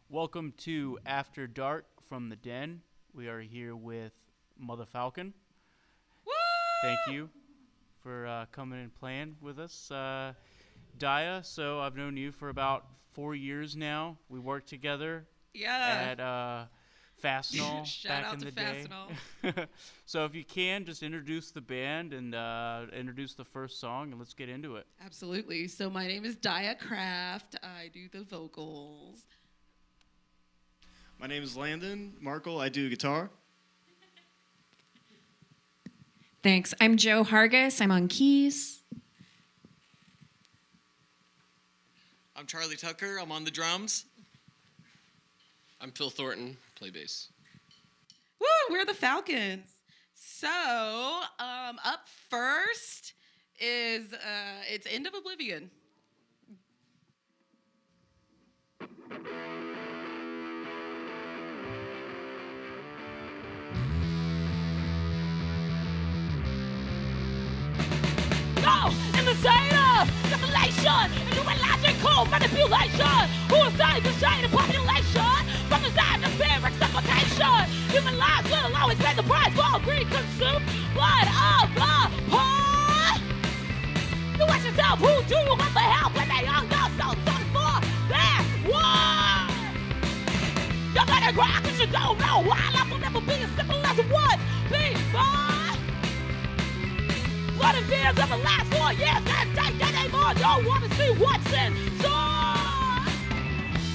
Welcome to After Dark from the Den. We are here with Muthafalcon. Woo! Thank you for coming and playing with us. Daya, so I've known you for about 4 years now. We worked together Yeah. at Fastenal Shout back out in to the Fastenal. day. So if you can, just introduce the band and introduce the first song, and let's get into it. Absolutely. So my name is Daya Craft. I do the vocals. My name is Landon Markle. I do guitar. Thanks. I'm Joe Hargis. I'm on keys. I'm Charlie Tucker. I'm on the drums. I'm Phil Thornton. Play bass. Woo! We're the Falcons. So up first is it's End of Oblivion. In the state of desolation, into illogical manipulation, who is trying to shade the population from the side of spirit suffocation. Human lives will always pay the price for greed, consumed blood of the poor. You ask yourself, who do you want the help when they are your souls on for their war? You're gonna cry cause you don't know why life will never be as simple as it was before. Blood and tears of the last 4 years can't take anymore. Don't want to see what's in store.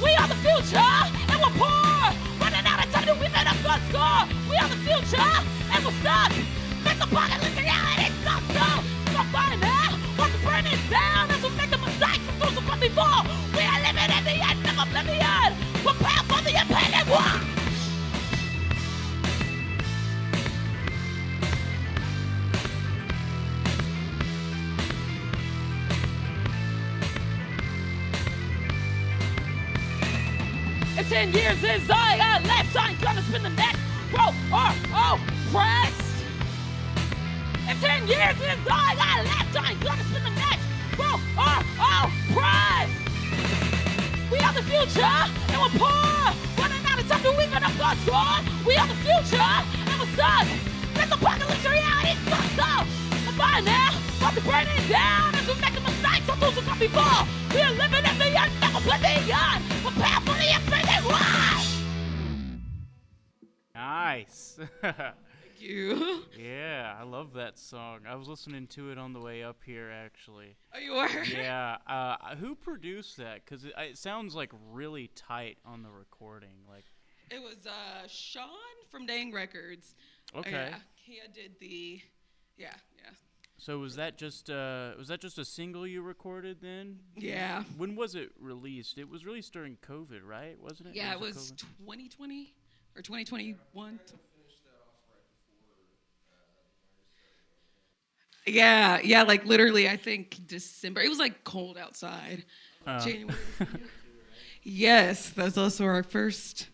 We are the future and we're poor. Running out of time to win a good score. We are the future and we're stuck. Make the apocalypse reality sucks. So somebody now wants to burn it down as we make the mistakes of those who come before. We are living at the end of oblivion. Prepare for the impending war. In 10 years since I got left, I'm gonna spin the next row or press. In 10 years since I got left, I'm gonna spin the next row or press. We are the future and we're poor. Running out of time to even up God's score. We are the future and we're stuck. This apocalypse reality sucks up. And by now, watch it burning down as we make the mistakes of those who come before. We are living in the end of oblivion. Prepare for the impending war. Nice. Thank you. Yeah, I love that song. I was listening to it on the way up here, actually. Oh, you are? Yeah. Who produced that? Because it sounds like really tight on the recording. Like. It was Sean from Dang Records. Okay. Yeah, he did the. Yeah. So was that just a single you recorded then? Yeah. When was it released? It was released during COVID, right? Wasn't it? Yeah, it was COVID? 2020 or 2021. Yeah, like literally, I think December. It was like cold outside. January. Yes, that's also our first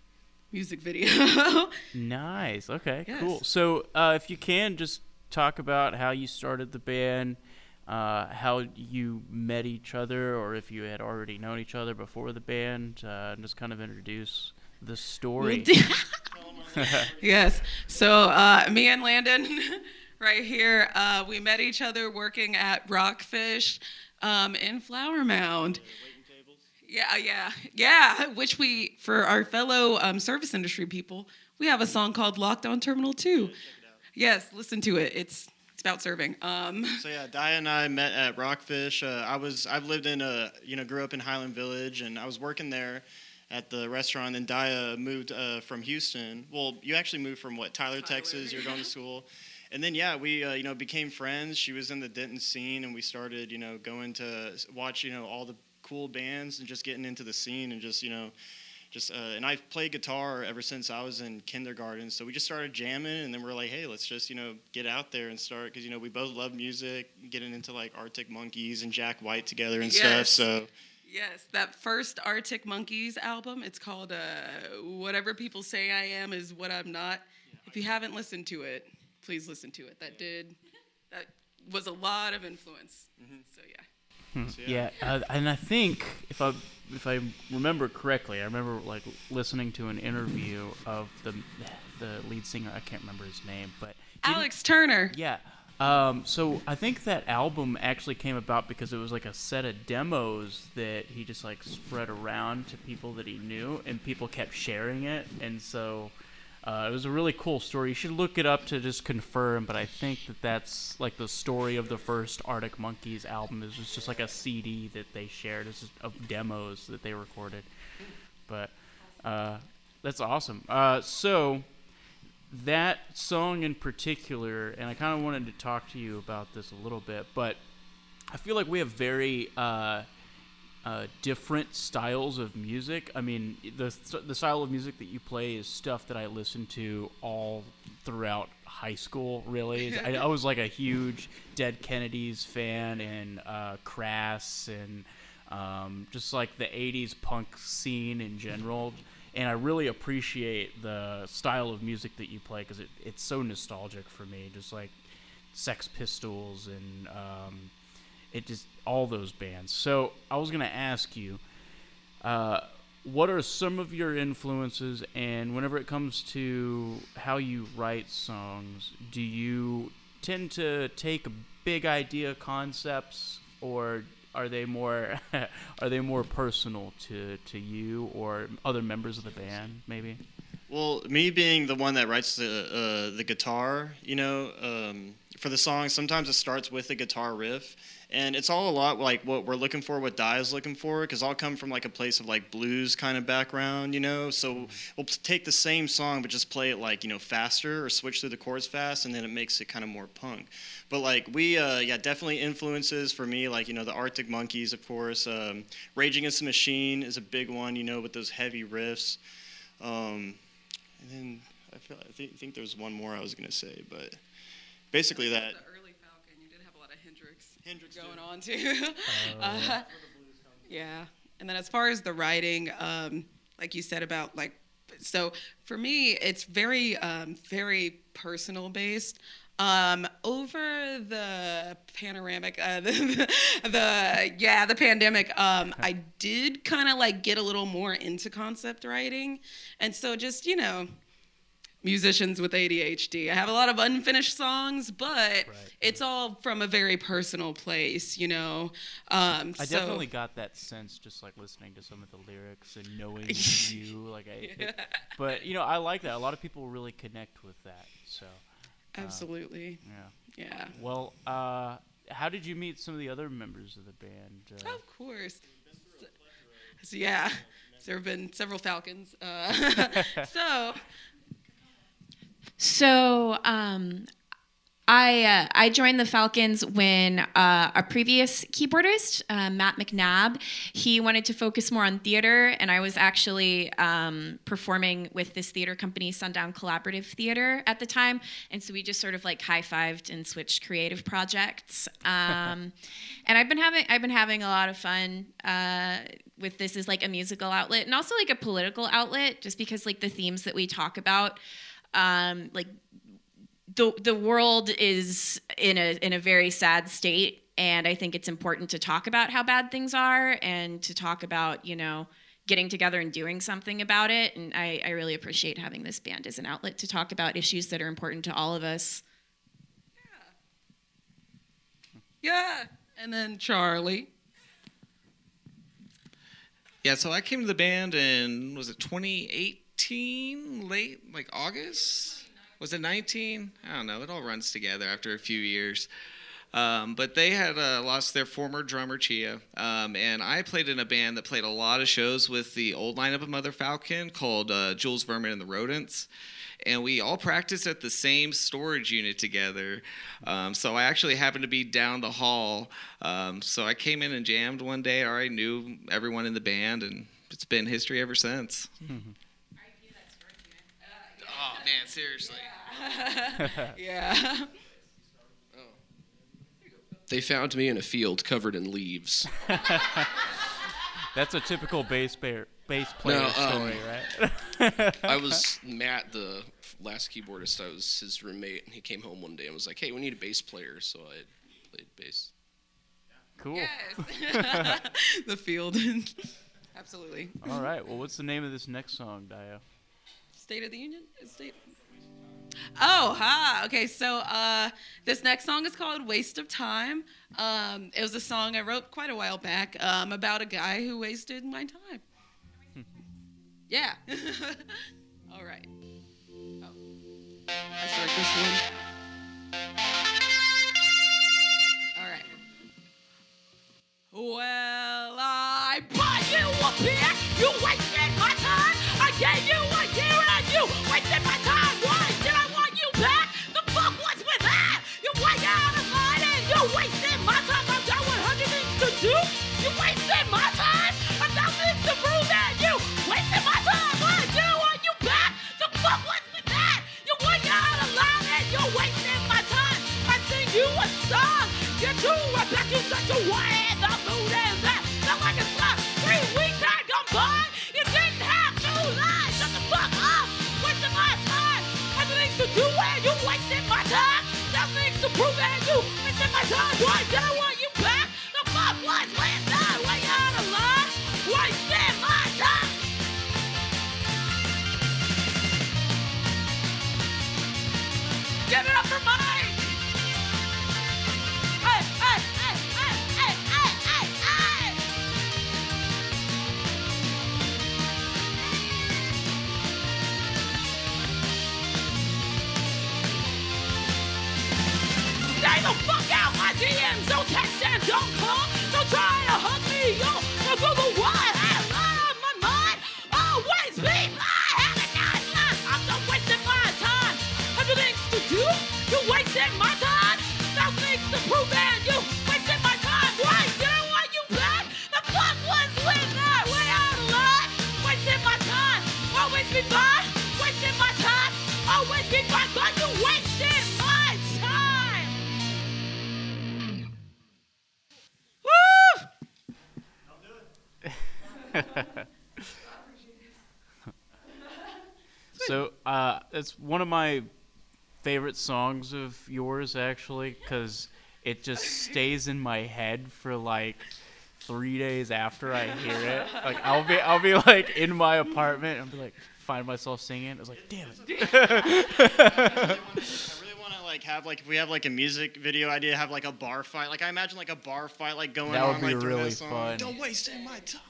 music video. Nice. Okay. Yes. Cool. So if you can just talk about how you started the band, how you met each other, or if you had already known each other before the band, and just kind of introduce the story. Yes. So me and Landon, right here, we met each other working at Rockfish in Flower Mound. Yeah. Which we, for our fellow service industry people, we have a song called Lockdown Terminal 2. Yes, listen to it. It's about serving. So yeah, Daya and I met at Rockfish. I've lived in grew up in Highland Village, and I was working there at the restaurant. And Daya moved from Houston. Well, you actually moved from what? Tyler, Texas. You're going to school. And then we became friends. She was in the Denton scene, and we started going to watch all the cool bands and just getting into the scene and and I've played guitar ever since I was in kindergarten. So we just started jamming, and then we're like, hey, let's just, get out there and start. Because, we both love music, getting into, like, Arctic Monkeys and Jack White together and stuff. So Yes, that first Arctic Monkeys album, it's called Whatever People Say I Am Is What I'm Not. If you haven't listened to it, please listen to it. That was a lot of influence. Mm-hmm. So, yeah. Yeah, and I think, if I'm if I remember correctly, I remember like listening to an interview of the lead singer. I can't remember his name, but Alex Turner. yeah. So I think that album actually came about because it was like a set of demos that he just like spread around to people that he knew, and people kept sharing it, and so it was a really cool story. You should look it up to just confirm, but I think that that's like the story of the first Arctic Monkeys album. It was just like a CD that they shared of demos that they recorded. But that's awesome. So that song in particular, and I kind of wanted to talk to you about this a little bit, but I feel like we have very different styles of music. I mean, the style of music that you play is stuff that I listened to all throughout high school, really. I was like a huge Dead Kennedys fan, and Crass, and just like the 80s punk scene in general. And I really appreciate the style of music that you play because it's so nostalgic for me. Just like Sex Pistols and it just all those bands. So I was gonna ask you, what are some of your influences? And whenever it comes to how you write songs, do you tend to take big idea concepts, or are they more personal to you or other members of the band, maybe? Well, me being the one that writes the guitar, for the song, sometimes it starts with the guitar riff, and it's all a lot like what we're looking for, what Di is looking for, because I'll come from like a place of like blues kind of background, so we'll take the same song but just play it like, faster, or switch through the chords fast, and then it makes it kind of more punk. But like we, definitely influences for me, like, the Arctic Monkeys, of course. Rage Against the Machine is a big one, with those heavy riffs. And then I think there was one more I was gonna say, but basically that. The early Falcon, you did have a lot of Hendrix going on too. Yeah, and then as far as the writing, like you said about so for me, it's very, very personal based. Over the panoramic, the pandemic, I did kind of like get a little more into concept writing, and so just musicians with ADHD. I have a lot of unfinished songs, but it's all from a very personal place, I definitely got that sense just like listening to some of the lyrics and knowing you, but I like that. A lot of people really connect with that, so. Absolutely. Yeah. Well, how did you meet some of the other members of the band? Of course. So, there have been several Falcons. So I joined the Falcons when a previous keyboardist, Matt McNabb, he wanted to focus more on theater, and I was actually performing with this theater company, Sundown Collaborative Theater, at the time, and so we just sort of like high-fived and switched creative projects. And I've been having a lot of fun with this as like a musical outlet and also like a political outlet, just because like the themes that we talk about, the world is in a very sad state, and I think it's important to talk about how bad things are and to talk about, getting together and doing something about it. And I really appreciate having this band as an outlet to talk about issues that are important to all of us. Yeah. And then Charlie. Yeah, so I came to the band in, was it 2018, late, like August? Was it 19? I don't know. It all runs together after a few years. But they had lost their former drummer, Chia. And I played in a band that played a lot of shows with the old lineup of Muthafalcon called Jules Vermin and the Rodents. And we all practiced at the same storage unit together. So I actually happened to be down the hall. So I came in and jammed one day. I already knew everyone in the band, and it's been history ever since. Oh, man, seriously. Yeah. They found me in a field covered in leaves. That's a typical bass player story, right? I was Matt, the last keyboardist. I was his roommate, and he came home one day and was like, "Hey, we need a bass player." So I played bass. Cool. Yes. The field. Absolutely. All right. Well, what's the name of this next song, Dio? State of the Union? State. Oh, ha. Okay, so this next song is called Waste of Time. It was a song I wrote quite a while back about a guy who wasted my time. Yeah. All right. Oh. I start this one. All right. Well, I bought you a beer. You wasted my time. I gave you a year and you wasted my time. Why did I want you back? The fuck was with that? You way out of line and you wasted my time. I've got 100 things to do. You wasted my time. I've got things to prove and you wasted my time. Why did I want you back? The fuck was with that? You way out of line and you wasted my time. I sing you a song. You're too back. You such a way. The mood is that. Felt like it's not 3 weeks had gone by. You didn't have to lie. Shut the fuck up. Wasting my time. Had things to do and you wasted my time. Got things to prove and you wasted my time. Why did I want you back? The fuck was with that? Way out of line. Wasting my time. Give it up for Mike. Hey, hey, hey, hey, hey, hey, hey, hey. Stay the fuck out my DMs. Don't text and don't call. Don't try to hug me. Yo, Google what? I lie on my mind. Always be my have a nice life. I'm done wasting my time. Other things to do. You wasted my time. Now things to prove and you wasted my time. Why did I want you back? The fuck was with that? Way out of line. Wasted my time. Always be fine. Wasted my time. Always be fine. But you wasted my time. Woo! So it's one of my favorite songs of yours, actually, because it just stays in my head for like 3 days after I hear it. Like I'll be like in my apartment and be like find myself singing. I was like, damn it. I really want to like have like if we have like a music video idea, have like a bar fight. Like I imagine like a bar fight like going That would on be like during really that song. fun. Don't waste any my time.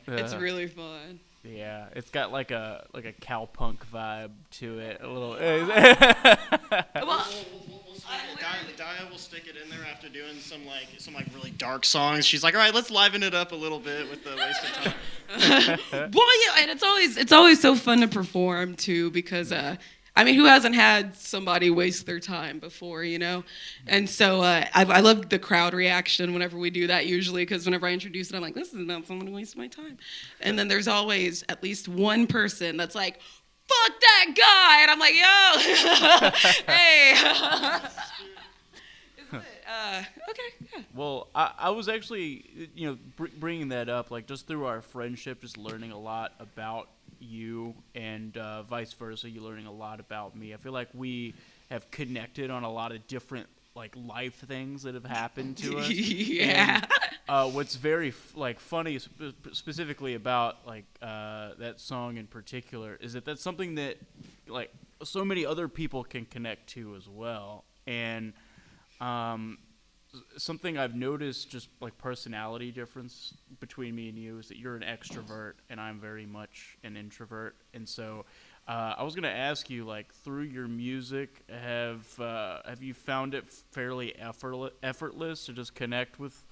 It's really fun. Yeah, it's got like a cowpunk vibe to it a little. Well, Dia will stick it in there after doing some really dark songs. She's like, all right, let's liven it up a little bit with the waste of time. well, yeah, and it's always so fun to perform too because I mean, who hasn't had somebody waste their time before, you know? And so I love the crowd reaction whenever we do that usually because whenever I introduce it, I'm like, this is not someone who wasted my time. And then there's always at least one person that's like, fuck that guy. And I'm like, yo, hey. Okay, yeah. Well, I was actually, bringing that up, like, just through our friendship, just learning a lot about you and vice versa, you learning a lot about me. I feel like we have connected on a lot of different, like, life things that have happened to us. Yeah. And, what's very, funny specifically about, that song in particular is that that's something that, like, so many other people can connect to as well. And something I've noticed, just like personality difference between me and you, is that you're an extrovert and I'm very much an introvert. And so I was gonna ask you, like, through your music, have you found it fairly effortless to just connect with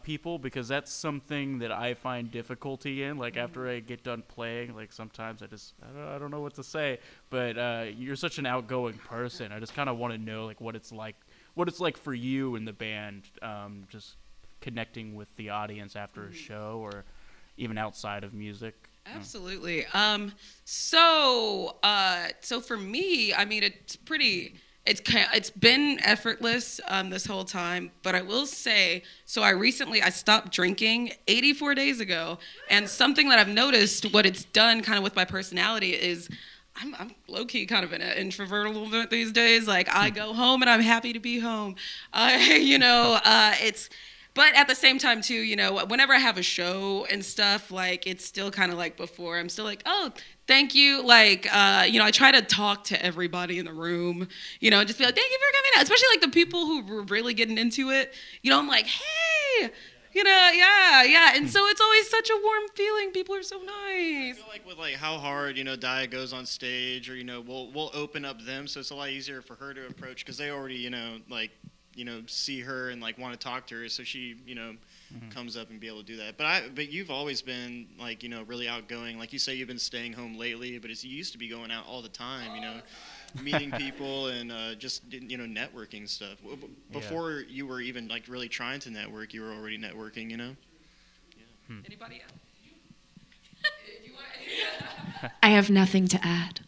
people? Because that's something that I find difficulty in. Like, after I get done playing, like, sometimes I don't know what to say. But you're such an outgoing person. I just kind of want to know, like, what it's like for you in the band, just connecting with the audience after a show or even outside of music. Absolutely. So for me, I mean, it's been effortless this whole time, but I will say, so I stopped drinking 84 days ago, and something that I've noticed, what it's done kind of with my personality is I'm low-key kind of an introvert a little bit these days. Like, I go home and I'm happy to be home. But but at the same time too, whenever I have a show and stuff, like it's still kind of like before. I'm still like, oh, thank you. Like, I try to talk to everybody in the room, and just be like, thank you for coming out. Especially like the people who were really getting into it. I'm like, hey, yeah. And so it's always such a warm feeling. People are so nice. I feel like with like how hard Dia goes on stage, or we'll open up them, so it's a lot easier for her to approach because they already see her and like want to talk to her, so she comes up and be able to do that. But you've always been like really outgoing. Like you say, you've been staying home lately, but you used to be going out all the time. Meeting people and just networking stuff. Before you were even like really trying to network, you were already networking. Anybody else? I have nothing to add.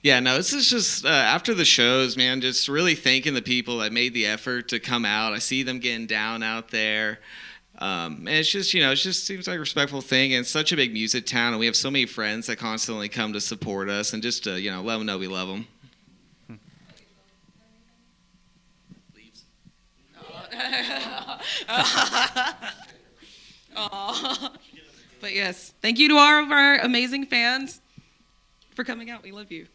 Yeah, no, this is just after the shows, man, just really thanking the people that made the effort to come out. I see them getting down out there. And it's just, it just seems like a respectful thing. And it's such a big music town, and we have so many friends that constantly come to support us and just to, let them know we love them. But yes, thank you to all of our amazing fans for coming out. We love you.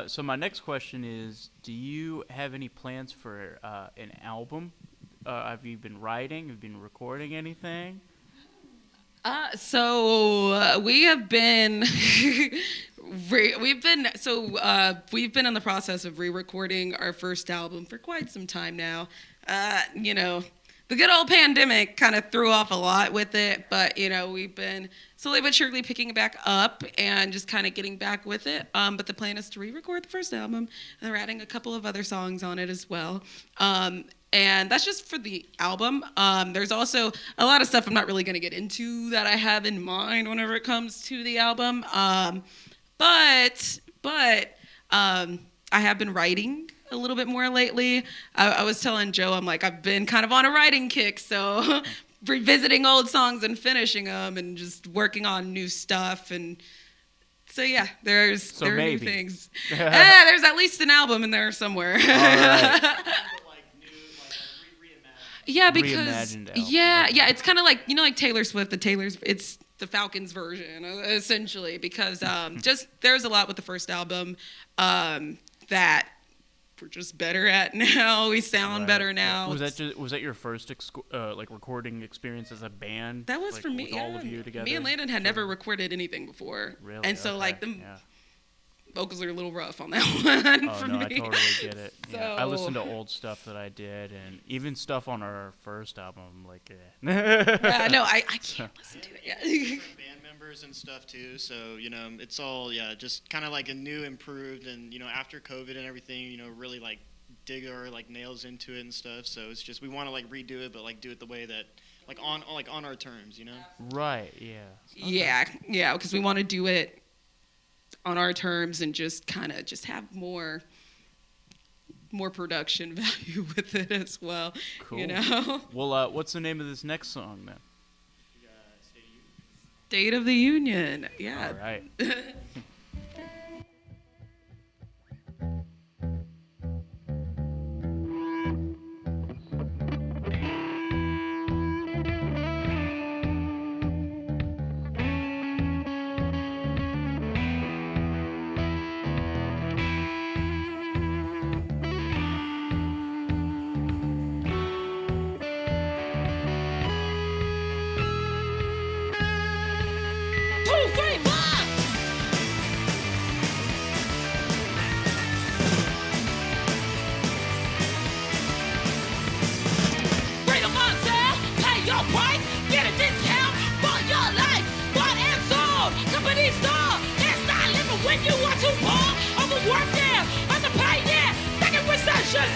So my next question is, do you have any plans for an album? Have you been writing? Have you been recording anything? So we have been we've been in the process of re-recording our first album for quite some time now. The good old pandemic kind of threw off a lot with it, but we've been slowly but surely picking it back up and just kind of getting back with it. But the plan is to re-record the first album, and we're adding a couple of other songs on it as well. And that's just for the album. There's also a lot of stuff I'm not really going to get into that I have in mind whenever it comes to the album. But I have been writing a little bit more lately. I was telling Joe, I'm like, I've been kind of on a writing kick, so revisiting old songs and finishing them and just working on new stuff. And so yeah, there are new things. There's at least an album in there somewhere. All right. Yeah, because it's kind of like like Taylor Swift. It's the Falcons version essentially, because just there's a lot with the first album that we're just better at now. We sound better now. Was that your first recording experience as a band? That was for me. With all of you together. Me and Landon had never recorded anything before, really? And so Okay. vocals are a little rough on that one for me. I totally get it. So, yeah. I listened to old stuff that I did, and even stuff on our first album, like. I can't listen to it. Yeah. Band members and stuff too, so it's all just kind of like a new, improved, and after COVID and everything, really like dig our like nails into it and stuff. So it's just we want to like redo it, but like do it the way that like on our terms, Right. Yeah. Okay. Yeah, because we want to do it on our terms and just kind of just have more production value with it as well. Cool. Well, what's the name of this next song then? State of the Union. Yeah. All right.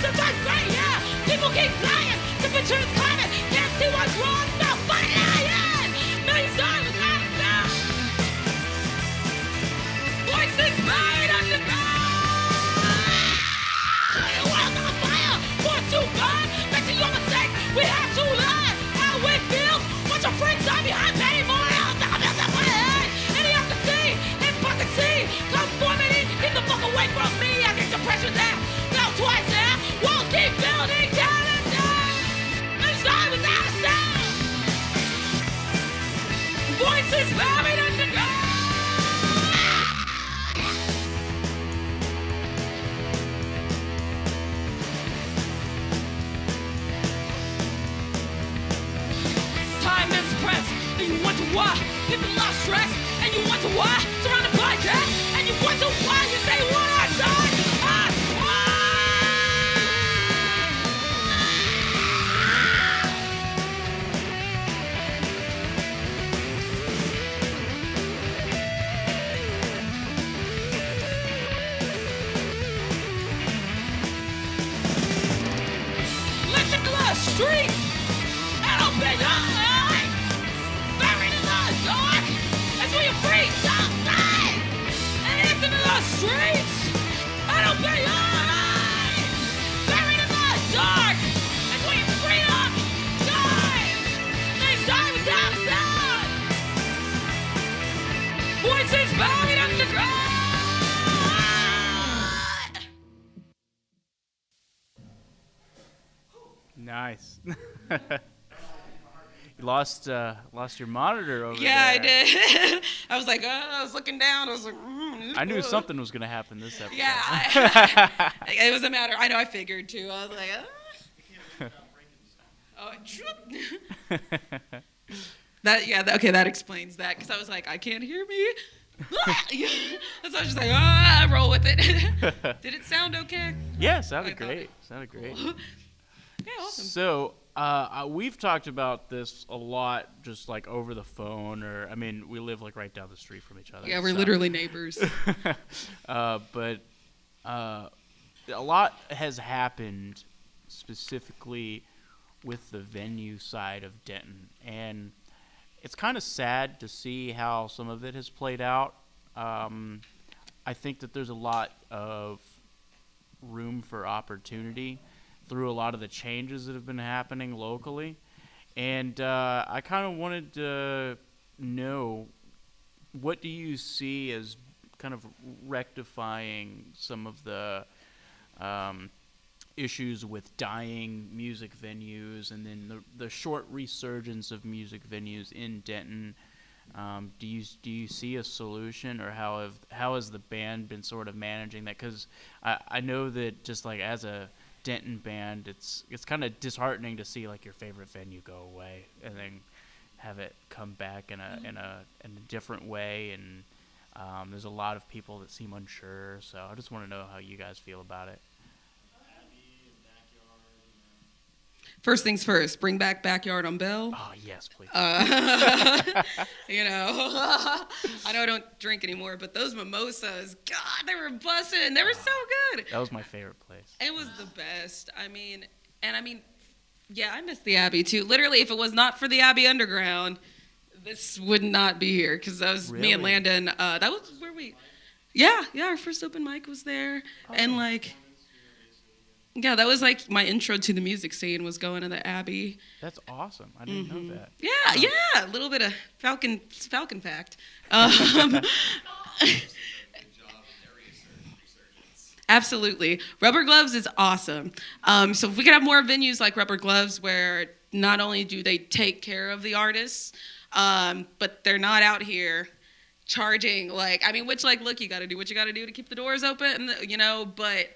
Sometimes right, yeah. People keep flying. Temperature's climbing. Can't see what's wrong. Stop lying. Millions dollars out of sound. Voices made underground. Welcome to fire. Force to burn. Fixing your mistakes. We have to learn how it feels. Watch your friends die behind pain. More else. I'm built up my head. Any of the sea. Hypocrisy. Conformity. Get the fuck away from me. I get depression there. why people lost stress, and you wonder why surrounded by death, and you wonder why you say what I said. Listen to the street and open your eyes. Buried in the dark as we freeze outside. And listen to the streets and open your eyes. Buried in the dark as we freedom die. They die without sound. Voices buried underground. Nice. You lost your monitor over there. Yeah, I did. I was like, I was looking down. I was like, I knew something was gonna happen this episode. Yeah, it was a matter. I know. I figured too. I was like, oh, that yeah. Okay, that explains that. Because I was like, I can't hear me. So I was just like, roll with it. Did it sound okay? Yeah, sounded I thought great. it- Sounded great. Yeah, awesome. So, we've talked about this a lot, just like over the phone, or I mean, we live like right down the street from each other. Yeah, we're so- literally neighbors. But a lot has happened specifically with the venue side of Denton, and it's kind of sad to see how some of it has played out. I think that there's a lot of room for opportunity through a lot of the changes that have been happening locally. And I kind of wanted to know, what do you see as kind of rectifying some of the issues with dying music venues, and then the short resurgence of music venues in Denton? Do you see a solution, or how has the band been sort of managing that? Because I know that just like as a Denton band, it's kind of disheartening to see like your favorite venue go away and then have it come back in a different way, and there's a lot of people that seem unsure. So I just want to know how you guys feel about it. First things first, bring back Backyard on Bell. Oh yes, please. You know, I know I don't drink anymore, but those mimosas, God, they were bussin'. They were so good. That was my favorite place. It was the best. I mean, yeah, I miss the Abbey too. Literally, if it was not for the Abbey Underground, this would not be here, because that was me and Really? Landon. That was where we, yeah, our first open mic was there, and like, yeah, that was like my intro to the music scene, was going to the Abbey. That's awesome. I didn't know that. Yeah, a little bit of Falcon fact. Absolutely. Rubber Gloves is awesome. So if we could have more venues like Rubber Gloves, where not only do they take care of the artists, but they're not out here charging, which, look, you got to do what you got to do to keep the doors open, but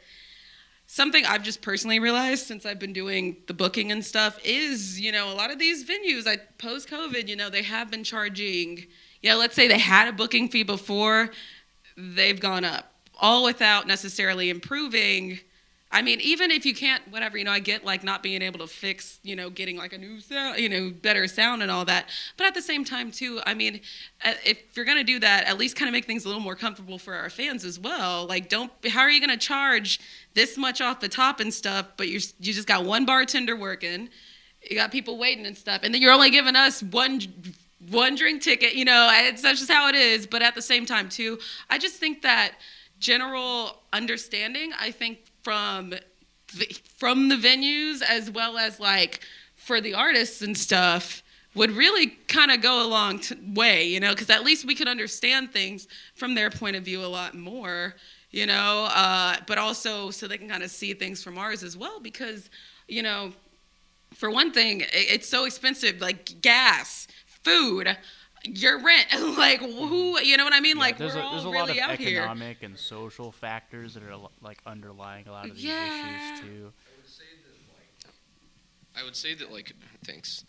something I've just personally realized since I've been doing the booking and stuff is, a lot of these venues, post-COVID, they have been charging, let's say they had a booking fee before, they've gone up, all without necessarily improving. I mean, even if you can't, whatever, I get not being able to fix, getting a new sound, better sound and all that. But at the same time too, I mean, if you're going to do that, at least kind of make things a little more comfortable for our fans as well. How are you going to charge this much off the top and stuff, but you just got one bartender working, you got people waiting and stuff, and then you're only giving us one drink ticket, that's just how it is. But at the same time too, I just think that general understanding, I think, from the venues, as well as for the artists and stuff, would really kind of go a long way, because at least we could understand things from their point of view a lot more, but also so they can kind of see things from ours as well, because, for one thing, it's so expensive, gas, food, your rent, who, you know what I mean? Yeah, We're all there's a really lot of out here. economic and social factors that are underlying a lot of these issues too. I would say that thanks.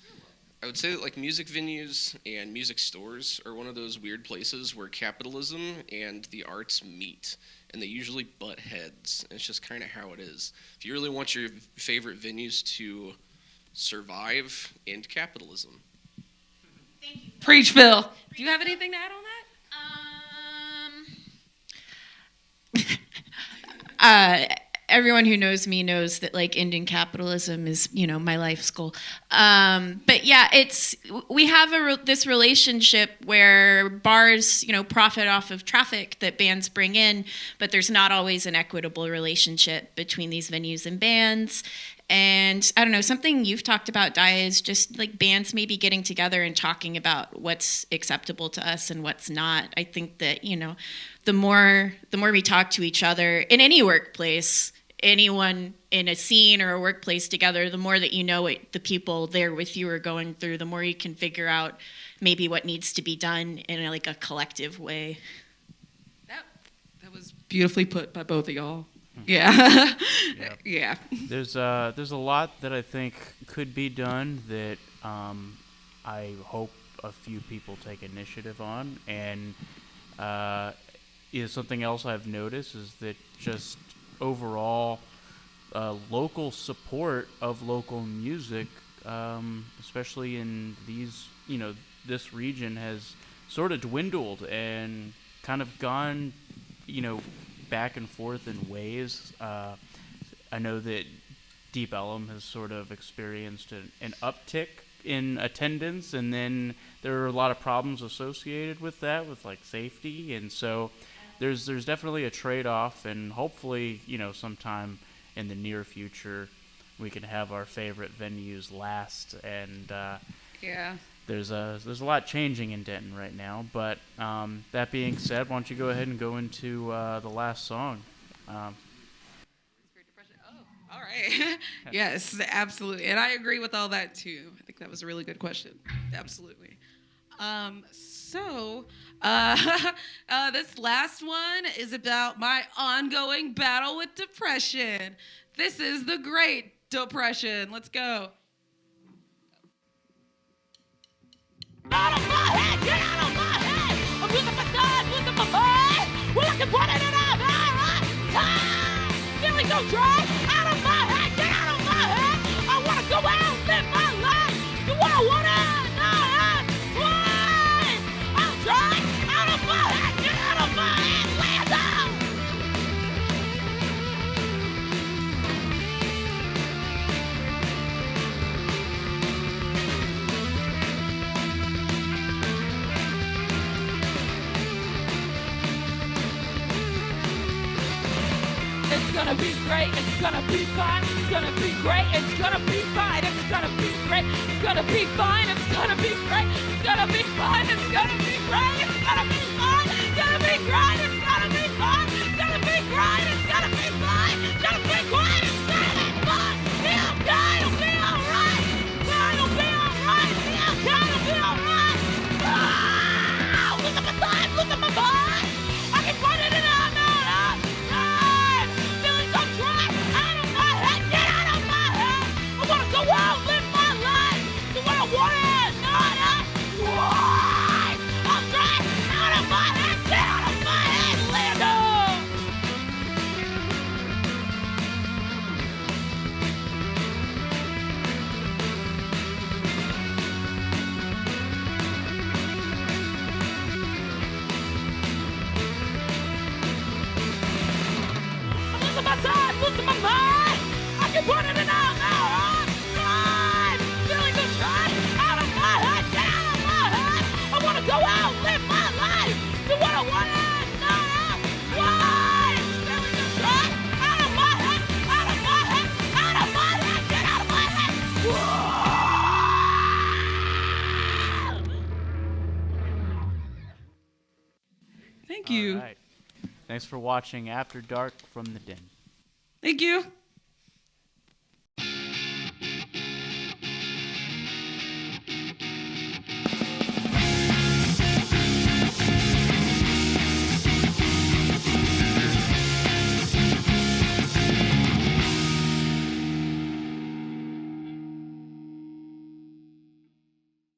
I would say that like music venues and music stores are one of those weird places where capitalism and the arts meet, and they usually butt heads. And it's just kind of how it is. If you really want your favorite venues to survive, end capitalism. Preach, Phil. Do you have anything to add on that? Everyone who knows me knows that like ending capitalism is, my life's goal. But yeah, we have this relationship where bars, profit off of traffic that bands bring in, but there's not always an equitable relationship between these venues and bands. And I don't know, something you've talked about, Dia, is just like bands maybe getting together and talking about what's acceptable to us and what's not. I think that, the more we talk to each other in any workplace, anyone in a scene or a workplace together, the more that you know what the people there with you are going through, the more you can figure out maybe what needs to be done in a collective way. That was beautifully put by both of y'all. Yeah. Yep. Yeah. There's a lot that I think could be done that I hope a few people take initiative on, and something else I've noticed is that just overall local support of local music, especially in this region, has sort of dwindled and kind of gone back and forth in waves. I know that Deep Ellum has sort of experienced an uptick in attendance, and then there are a lot of problems associated with that, with like safety, and so there's definitely a trade-off, and hopefully sometime in the near future we can have our favorite venues last. And Yeah. there's a lot changing in Denton right now, but that being said, why don't you go ahead and go into the last song? All right. Yes, absolutely. And I agree with all that too. I think that was a really good question. Absolutely. This last one is about my ongoing battle with depression. This is the Great Depression. Let's go. Out of my head, get out of my head. I'm losing my time, losing my mind. Well, I can put it in a time. Feeling so dry. Out of my head, get out of my head. I want to go out, live my life. Do what I want to. I'm trying. Out of my head, get out of my head. Land down. It's gonna be great, it's gonna be fine, it's gonna be great, it's gonna be fine, it's gonna be great, it's gonna be fine, it's gonna be great, it's gonna be fine, it's gonna be great, it's gonna be fine, it's gonna be great, it's gonna be fine, it's gonna be great, it's gonna be fine, it's gonna be great, it's gonna be fine, feel good, it'll be alright, it'll be alright, feel good, it'll be alright, look at my time, look at my mind, I can find it in a go out, live my life, do what I want it, not why? I'm trying out of my head, get out of my head, Lando! I'm losing my time, losing my mind, I can put it in out now. Go out, live my life, do what I want to, not why? It's feeling just right, out of my head, out of my head, out of my head, get out of my head. Thank you. All right. Thanks for watching After Dark from the Den. Thank you.